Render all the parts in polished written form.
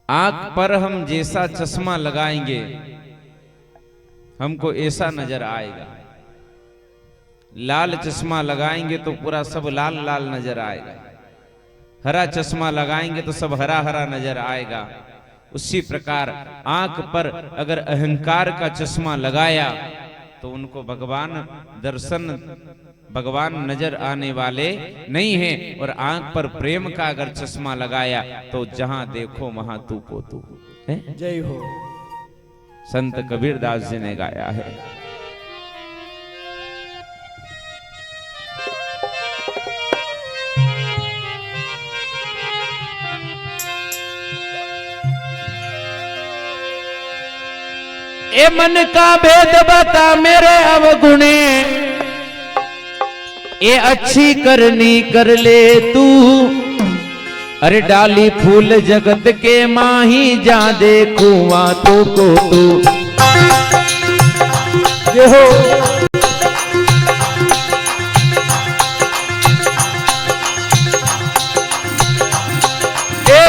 आंख पर हम जैसा चश्मा लगाएंगे हमको ऐसा नजर आएगा। लाल चश्मा लगाएंगे तो पूरा सब लाल लाल नजर आएगा। हरा चश्मा लगाएंगे तो सब हरा हरा नजर आएगा। उसी प्रकार आंख पर अगर अहंकार का चश्मा लगाया तो उनको भगवान दर्शन भगवान नजर आने वाले नहीं हैं। और आंख पर प्रेम का अगर चश्मा लगाया तो जहां देखो वहां तू को तू। जय हो। संत कबीरदास जी ने गाया है। ए मन का भेद बता मेरे अवगुणे, ए अच्छी करनी कर ले तू। अरे डाली फूल जगत के माही जा देखूं वहां तू को तू। ये हो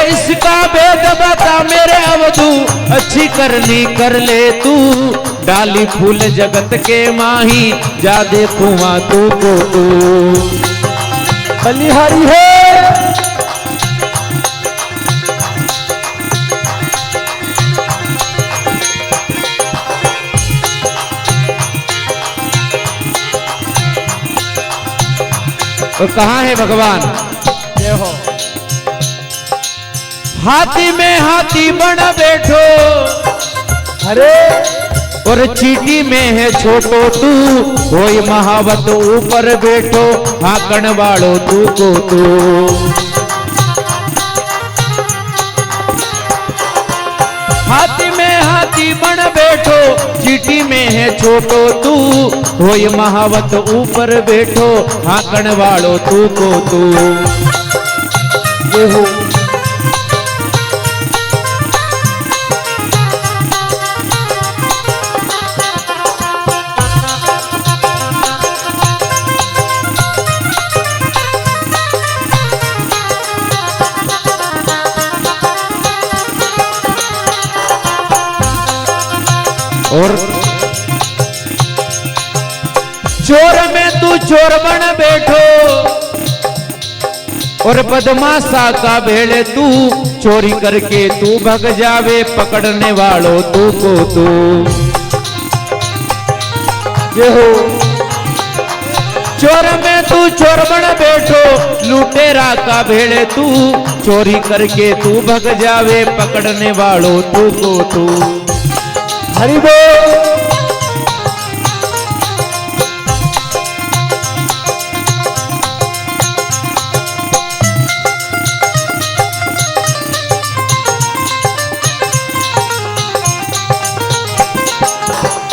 इसका भेद बता मेरे अवधू, अच्छी करनी कर ले तू। डाली फूल जगत के माही जा देखूं वहां तू को तू। बलिहारी है तो कहाँ है भगवान? ये हो। हाथी में हाथी बन बैठो, अरे और चीटी में है छोटो तू। कोई महावत ऊपर बैठो, हाकण वालो तू को तू। हाथी में हाथी बन बैठो, चीटी में है छोटो तू। कोई महावत ऊपर बैठो, हाकण वालो तू को तू। ये हो। और चोर में तू चोर बन बैठो, और बदमाशा का भेड़े तू। चोरी करके तू भग जावे, पकड़ने वालों तू को तू। ये हो। चोर में तू चोर बन बैठो, लुटेरा का भेड़े तू। चोरी करके तू भग जावे, पकड़ने वालों तू को तू। हरि बोल।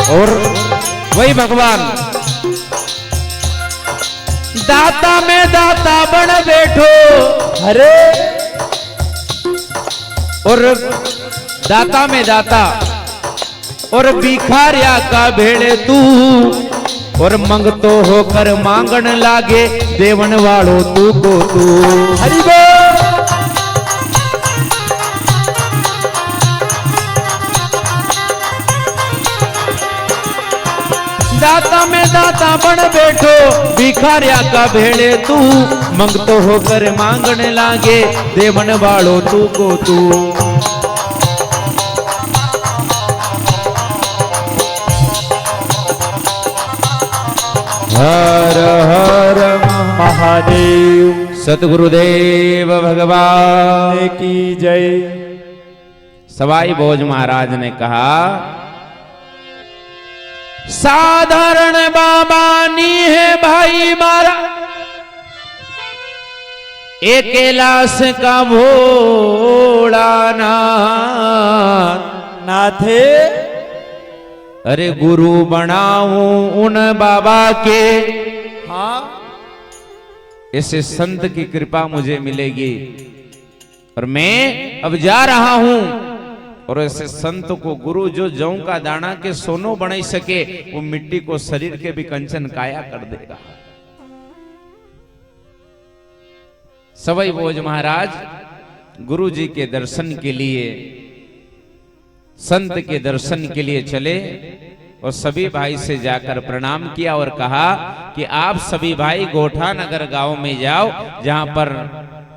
और वही भगवान दाता में दाता बन बैठो। अरे और दाता में दाता, और भिखारिया का भेड़े तू। और मंगतो होकर मांगन लागे, देवन वालो तू को तू। हरि बोल। दाता में दाता बन बैठो, भिखारिया का भेड़े तू। मंगतो होकर मांगन लागे, देवन वालो तू को तू। हर हर महादेव। सतगुरुदेव भगवान की जय। सवाई भोज महाराज ने कहा, साधारण बाबा नी है भाई मारा, एक कैलाश का भोला नाथे। अरे गुरु बनाऊं उन बाबा के। हाँ ऐसे संत की कृपा मुझे मिलेगी। और मैं अब जा रहा हूं, और ऐसे संत को गुरु जो जौ का दाना के सोनो बना सके, वो मिट्टी को शरीर के भी कंचन काया कर देगा। सवई भोज महाराज गुरु जी के दर्शन के लिए, संत के दर्शन के लिए चले और सभी भाई से जाकर प्रणाम किया और कहा कि आप सभी भाई गोठा नगर गांव में जाओ, जहां पर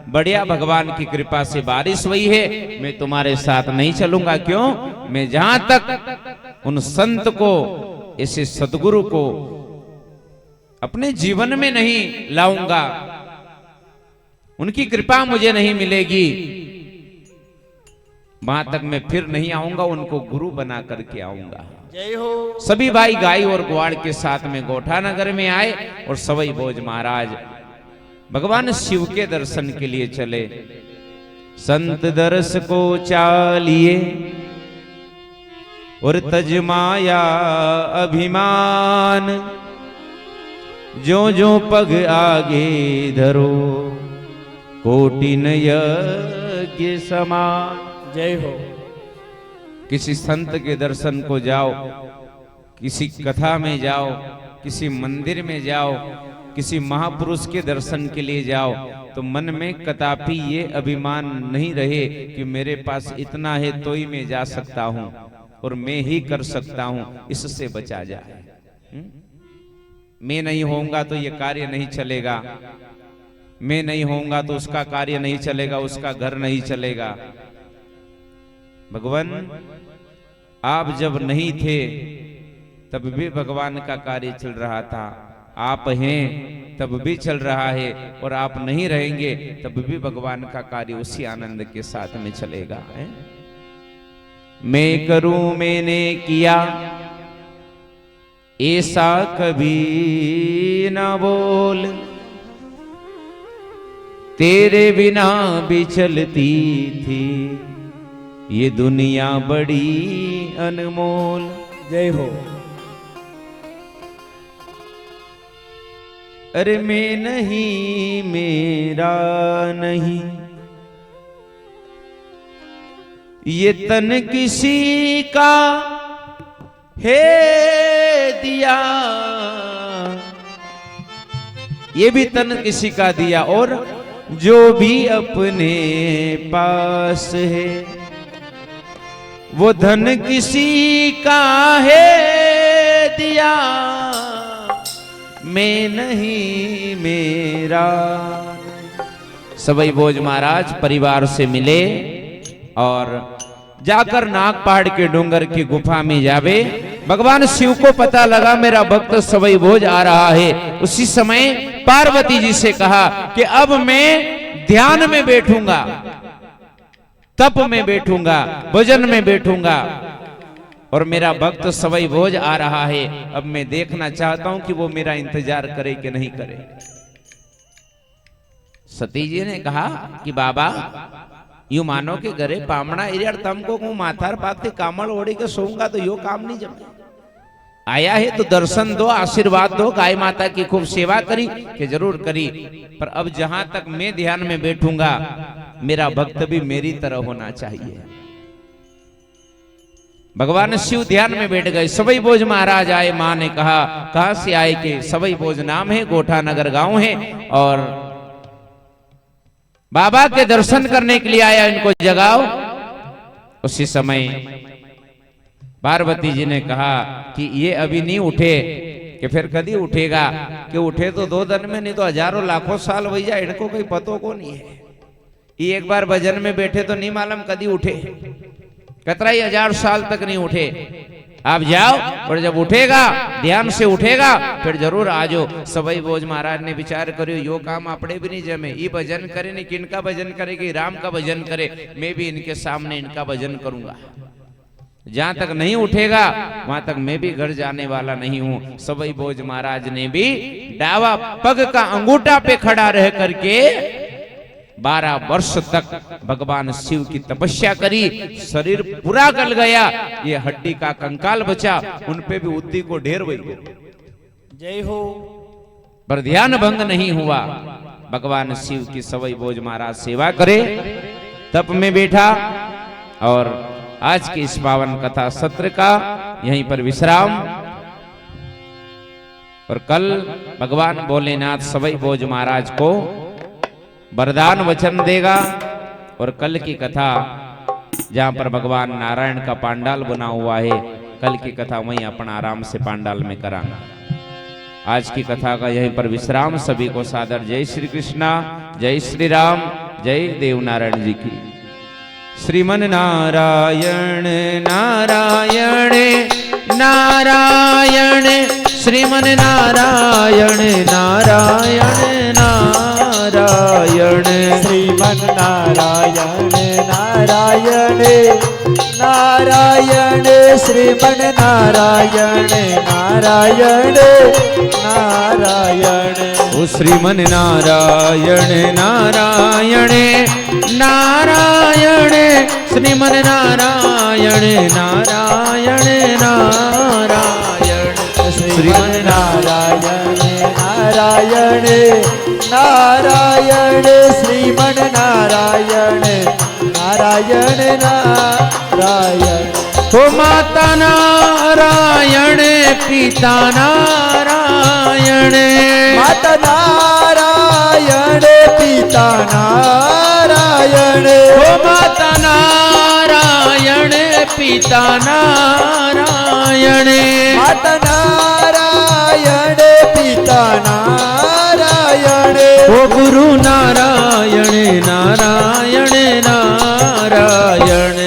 बढ़िया भगवान की कृपा से बारिश हुई है। मैं तुम्हारे साथ नहीं चलूंगा। क्यों? मैं जहां तक उन संत को, ऐसे सदगुरु को अपने जीवन में नहीं लाऊंगा, उनकी कृपा मुझे नहीं मिलेगी, वहां तक मैं फिर नहीं आऊंगा। उनको गुरु बना करके आऊंगा। जय हो। सभी भाई गाय और ग्वाड़ के साथ में गोठा नगर में आए और सवई भोज महाराज भगवान शिव के दर्शन के लिए चले। संत दर्श को चालिए और तज माया अभिमान, जो जो पग आगे धरो कोटिन यज्ञ समान। जय हो। किसी संत के दर्शन को जाओ, किसी कथा में जाओ, किसी मंदिर में जाओ, किसी महापुरुष के दर्शन के लिए जाओ, तो मन में कदापि ये अभिमान नहीं रहे कि मेरे पास इतना है तो ही मैं जा सकता हूं और मैं ही कर सकता हूं। इससे बचा जाए। मैं नहीं होऊंगा तो ये कार्य नहीं चलेगा, मैं नहीं होऊंगा तो उसका कार्य नहीं चलेगा, उसका घर नहीं चलेगा। भगवान, आप जब नहीं थे तब भी भगवान का कार्य चल रहा था, आप हैं तब भी चल रहा है, और आप नहीं रहेंगे तब भी भगवान का कार्य उसी आनंद के साथ में चलेगा। है? मैं करूं मैंने किया ऐसा कभी ना बोल, तेरे बिना भी चलती थी ये दुनिया बड़ी अनमोल। जय हो। अरे मैं नहीं, मेरा नहीं, ये तन किसी का है दिया, ये भी तन किसी का दिया, और जो भी अपने पास है वो धन किसी का है दिया, मैं नहीं, मेरा। सवई भोज महाराज परिवार से मिले और जाकर नाग पहाड़ के डूंगर की गुफा में जावे। भगवान शिव को पता लगा मेरा भक्त सवई भोज आ रहा है। उसी समय पार्वती जी से कहा कि अब मैं ध्यान में बैठूंगा, तप में बैठूंगा, भजन में बैठूंगा, और मेरा भक्त सवई भोज आ रहा है। अब मैं देखना चाहता हूं कि वो मेरा इंतजार करे कि नहीं करे। सती जी ने कहा कि बाबा, यू मानो के घरे पामणा एरिया तमको को माथार पाकते कामल ओढ़ी के सोऊंगा तो यो काम नहीं जमे। आया है तो दर्शन दो, आशीर्वाद दो। गाय माता की खूब सेवा करी कि जरूर करी, पर अब जहां तक मैं ध्यान में बैठूंगा मेरा भक्त भी मेरी तरह होना चाहिए। भगवान शिव ध्यान में बैठ गए। सवई भोज महाराज आए। मां ने कहा कहां से आए? कि सवई भोज नाम है, गोठा नगर गांव है, और बाबा के दर्शन करने के लिए आया, इनको जगाओ। उसी समय पार्वती जी ने कहा कि ये अभी नहीं उठे, कि फिर कभी उठेगा? कि उठे तो 2 दिन में, नहीं तो हजारों लाखों साल वही जाए, इनको कोई पतो को नहीं है। ये एक बार भजन में बैठे तो नहीं मालूम कभी उठे, कतरा ही 1000 साल तक नहीं उठे। आप जाओ, और जब उठेगा, ध्यान से उठेगा, फिर जरूर आ जाओ। सवई भोज महाराज ने विचार करो, यो काम आपड़े भी नहीं जमे। ये भजन करे नहीं, किनका भजन करेगी? राम का भजन करे। मैं भी इनके सामने इनका भजन करूंगा। जहां तक नहीं उठेगा वहां तक मैं भी घर जाने वाला नहीं हूं। सवई भोज महाराज ने भी डावा पग का अंगूठा पे खड़ा रह करके 12 वर्ष तक भगवान शिव की तपस्या करी। शरीर पूरा गल गया, ये हड्डी का कंकाल बचा, उन पे भी उद्दी को ढेर हुई। जय हो। पर ध्यान भंग नहीं हुआ। भगवान शिव की सवई भोज महाराज सेवा करे, तप में बैठा। और आज की इस पावन कथा सत्र का यहीं पर विश्राम। और कल भगवान भोलेनाथ सवई भोज महाराज को वरदान वचन देगा और कल की कथा जहां पर भगवान नारायण का पांडाल बना हुआ है, कल की कथा वहीं अपन आराम से पांडाल में करांगे। आज की कथा का यहीं पर विश्राम। सभी को सादर जय श्री कृष्णा, जय श्री राम, जय देवनारायण जी की। श्रीमन नारायण नारायण नारायण, श्रीमन नारायण नारायण नारायण, श्रीमन नारायण नारायण नारायण, श्रीमन नारायण नारायण नारायण। ओ श्रीमन नारायण नारायण नारायण, श्रीमन नारायण नारायण नारायण, श्रीमन नारायण नारायण नारायण, श्रीमन नारायण नारायण नारायण। हो माता नारायण पिता नारायण, माता नारायण पिता नारायण, हो माता नारायण पिता नारायण, माता नारायण पिता नारायण, हो गुरु नारायण नारायण नारायण,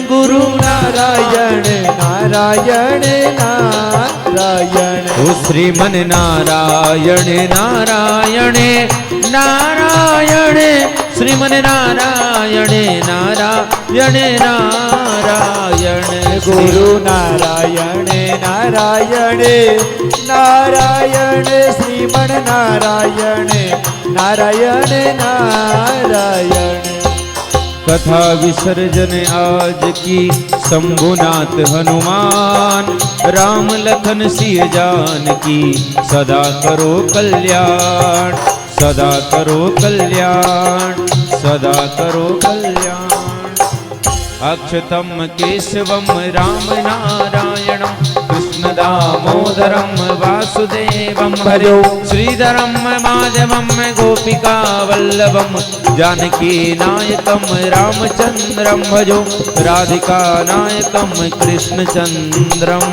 गुरु नारायण नारायण नारायण। ओ श्रीमन नारायण नारायण नारायण, श्रीमन नारायण नारायण नारायण, गुरु नारायण नारायण नारायण, श्रीमन नारायण नारायण नारायण। कथा विसर्जन आज की शंभुनाथ हनुमान, राम लखन सिय जानकी सदा करो कल्याण, सदा करो कल्याण, सदा करो कल्याण। अक्षतम केशवम राम नारायणम कृष्ण दामोदरम वासुदेवम हरे, श्रीधरम माधवम गोपिका वल्लभम जानकी नायकम रामचंद्रम भजो, राधिका नायकम कृष्णचंद्रम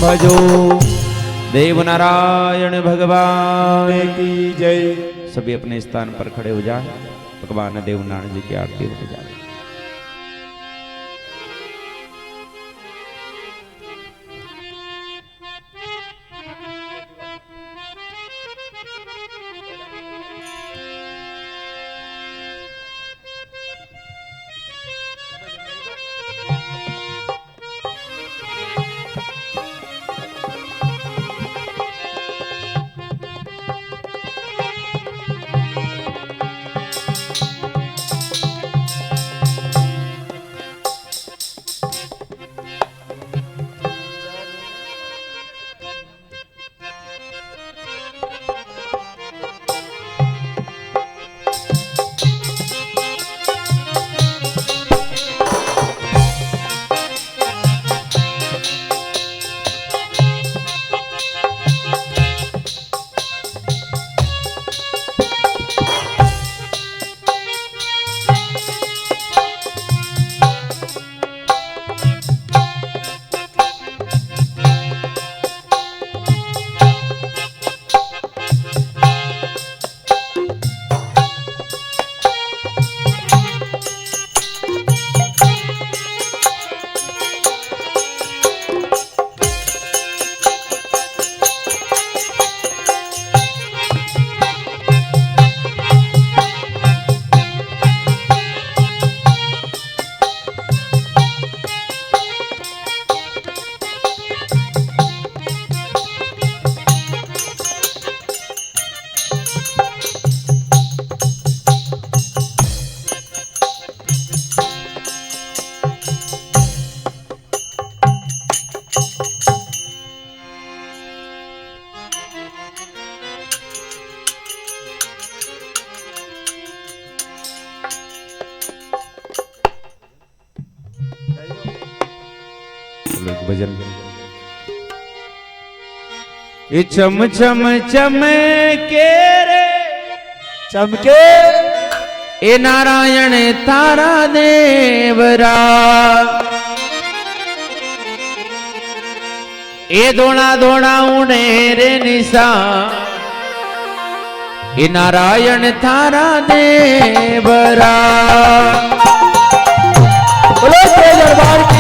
भजो। देवनारायण भगवान की जय। सभी अपने स्थान पर खड़े हो जाए, भगवान देवनारायण जी की आरती होने जा रही है। भजन ये चम चम चमके रे चमके ए नारायण तारा देवरा ए दोड़ा दोड़ा उड़े रे निशा ए नारायण तारा देवरा बोलो जय दरबार की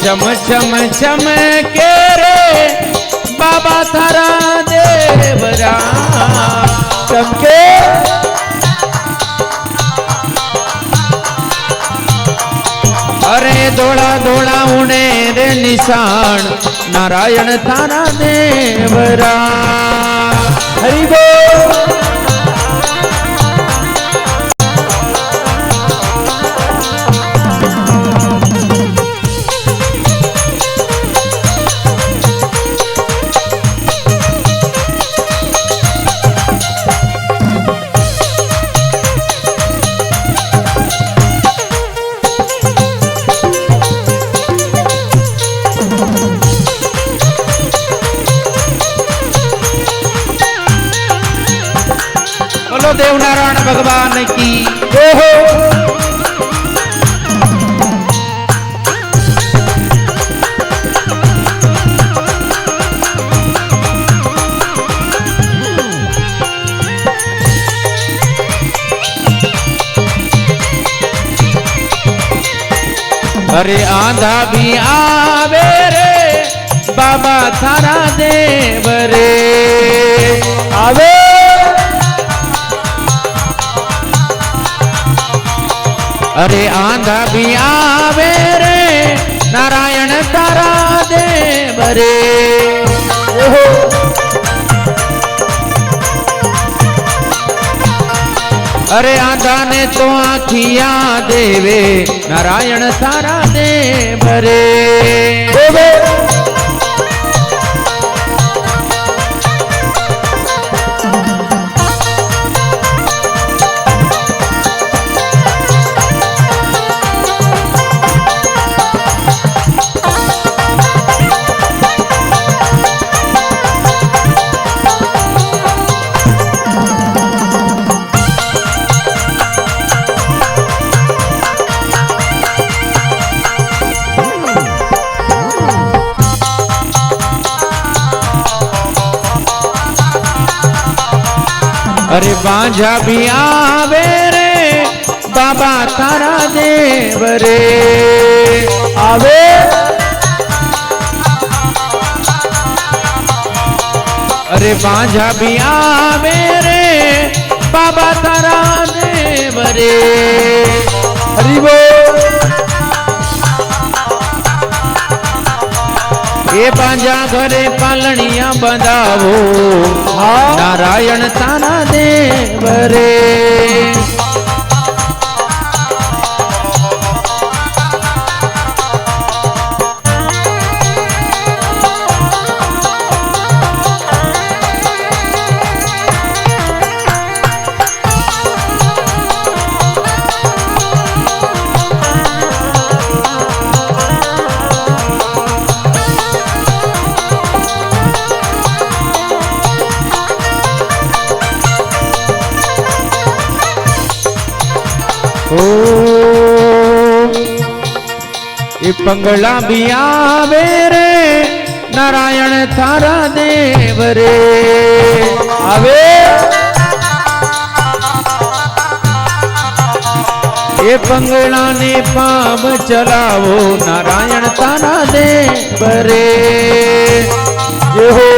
चम चम चम के रे बाबा थारा देवरा चमके अरे दौड़ा दौड़ा उड़े रे निशान नारायण थारा देवरा हरि बोल देव नारायण भगवान की हो अरे आंधा भी आवे रे बाबा थारा देव रे आवे अरे आंधा भी आवे रे नारायण तारा देव रे अरे आंधा ने तो आखिया देवे नारायण तारा देव रे अरे बांझा भी आवे रे बाबा तारा देव रे आवे अरे बांझा भी आवे रे बाबा तारा देव रे हरि बोल ये बांझा घरे पालनिया बंधावो नारायण तारा देव रे ये पंगला भी आवे रे नारायण थारा देव रे आवे ये पंगला ने पाप चलावो नारायण तारा देव रे ये हो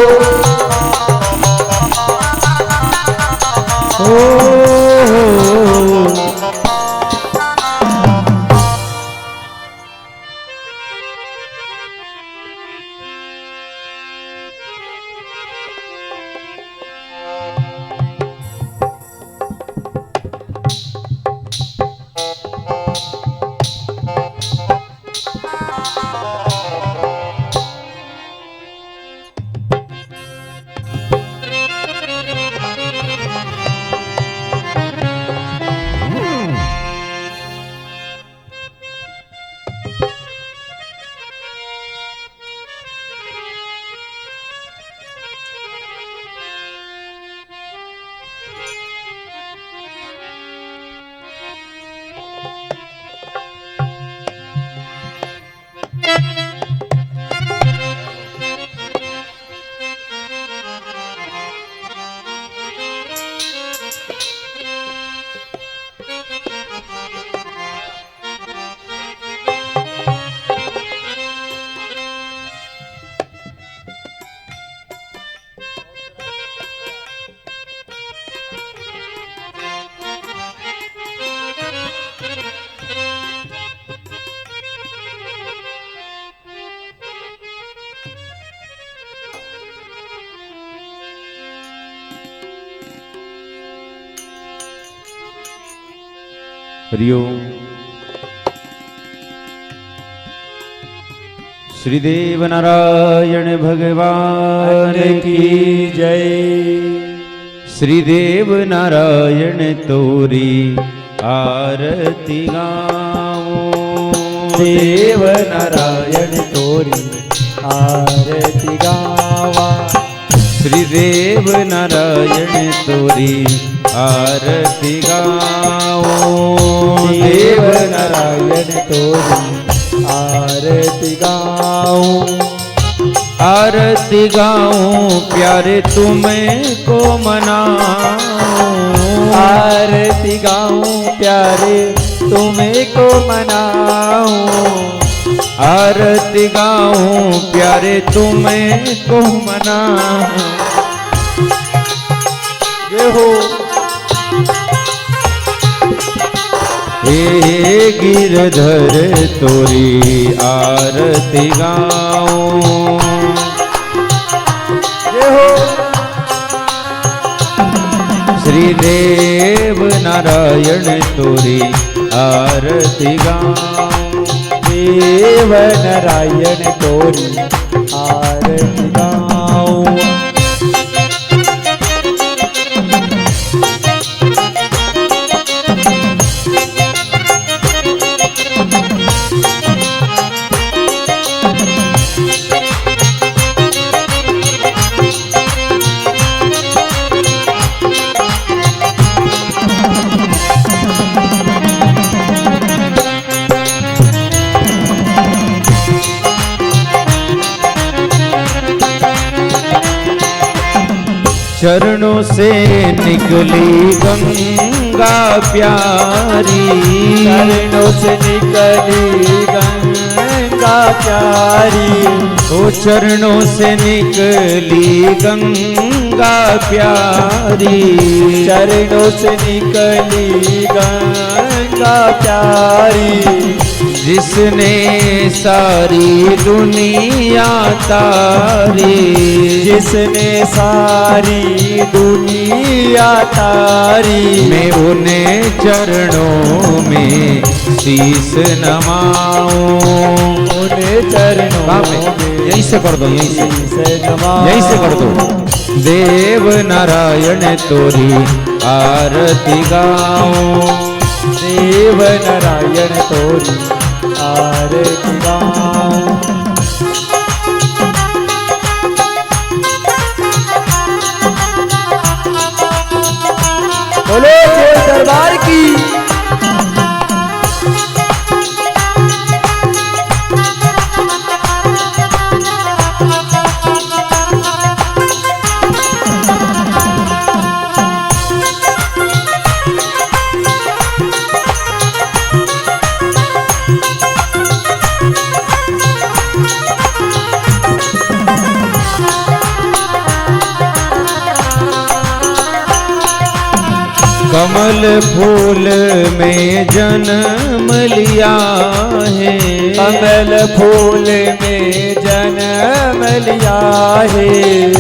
हरिओम। श्रीदेव नारायण भगवान की जय। श्रीदेव नारायण तोरी आरती गाओ। देव नारायण तोरी आरती गावा। श्रीदेव नारायण तोरी आरती गाओ। देव नारायण तोरी आरती गाऊं। आरती गाऊं प्यारे तुम्हें को मनाऊं। आरती गाऊं प्यारे तुम्हें को मनाऊं। आरती गाऊं प्यारे तुम्हें को मनाऊं। जय हो। हे गिरधर तोरी आरती गाऊं। जय हो। श्रीदेव नारायण तोरी आरती गाऊं। देव नारायण तोरी आरती गाऊं। चरणों से निकली गंगा प्यारी। चरणों से निकली गंगा प्यारी। ओ चरणों से निकली गंगा प्यारी। चरणों से निकली गंगा प्यारी। जिसने सारी दुनिया तारी। जिसने सारी दुनिया तारी। मैं उन्हें चरणों में शीस नमाऊं। उन्हें चरणों में यहीं से कर दो, यहीं से नमाऊं। यहीं से कर दो। देव नारायण तोरी आरती गाऊं। देव नारायण तोरी आरती गाऊं। बोलो जय दरबार की। कमल फूल में जन्म लिया है। कमल फूल में जन्म लिया है।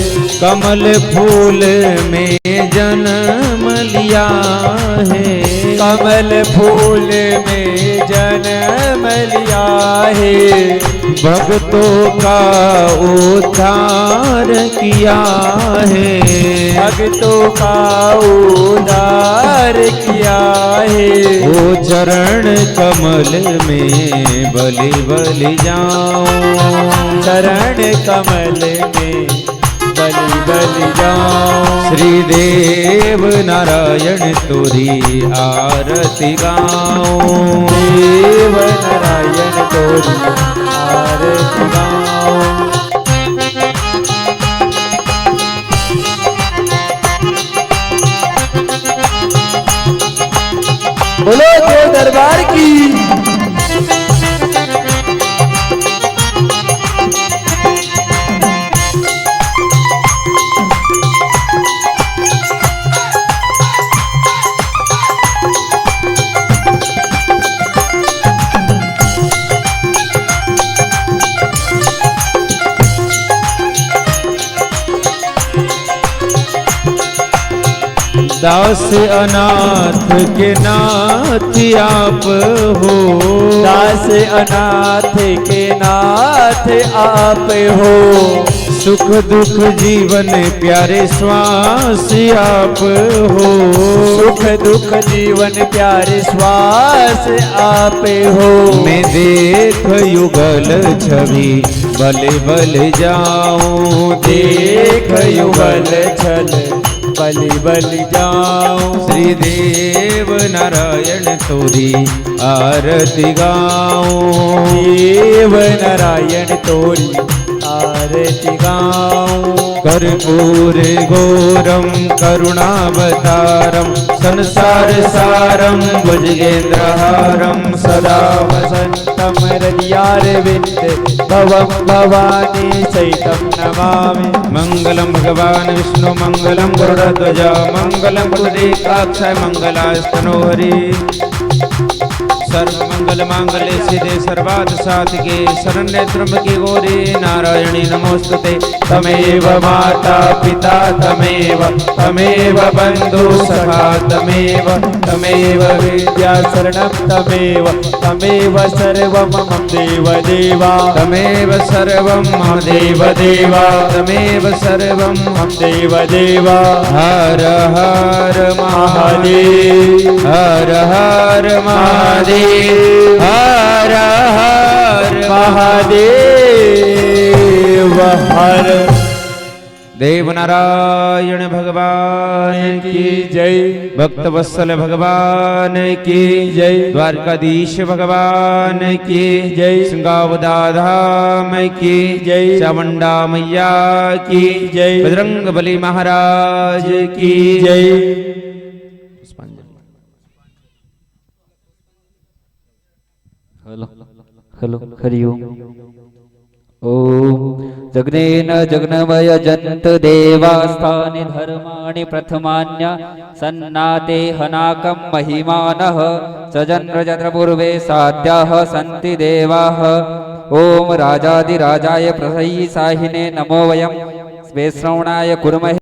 कमल फूल में जन्म लिया है। कमल फूल में जन्म लिया है। भक्तों का उद्धार किया है। भक्तों का उद्धार किया है। वो चरण कमल में बलि बलि जाऊं। चरण कमल में बलि बलि जाऊं। श्रीदेव नारायण तोरी आरती गाऊं। देव नारायण तोरी आरती गाऊं। बोलो जय दरबार की। दास अनाथ के नाथ आप हो, दास अनाथ के नाथ आप हो, सुख दुख जीवन प्यारे श्वास आप हो, सुख दुख जीवन प्यारे श्वास आप हो। मैं देख युगल छवि बल बल जाऊं, देख युगल छल बलि बलि जाऊं, श्री देव नारायण तोरी आरती गाऊं, देव नारायण तोरी आरती गाऊं। कर्पूर घोरम करुणावतारम संसार सारम भुजगेन्द्रहारम सदा वसंतम हृदयारविंद भवम भवानी सहितं नमामि। मंगलम भगवान विष्णु मंगलम गरुड़ध्वज मंगलम पुंडरीकाक्षाय मंगलास्तनो हरि। सर्व मंगल मांगल्ये सिद्धे सर्वार्थ साधिके शरण्ये त्र्यंबके गौरी नारायणी नमोस्तुते। तमेव माता पिता तमेव बंधु सखा तमेव विद्या शरणं तमेव सर्वं मम देव देवा, तमेव सर्वं मम देव देवा, तमेव सर्वं मम देव देवा। हर हर महादेव, हर हर महादेव, हर हर महादेव हर। देव नारायण भगवान की जय, भक्त वत्सल भगवान की जय, द्वारकाधीश भगवान की जय, सिंगावदाधाम की जय, चामुंडा मैया की जय, बजरंग बली महाराज की जय। हेलो हेलो हरि ओम। ओम जग्नेन जग्नमय जंत देवास्थानि धर्माणि प्रथमान्य सन्नाते हनाकं महिमानः सजन्रजत्रपूर्वे साध्याः सन्ति देवाः। ओम राजाधिराजाय प्रसयी साहिने नमो वयं स्वे श्रवणाय कुर्महे।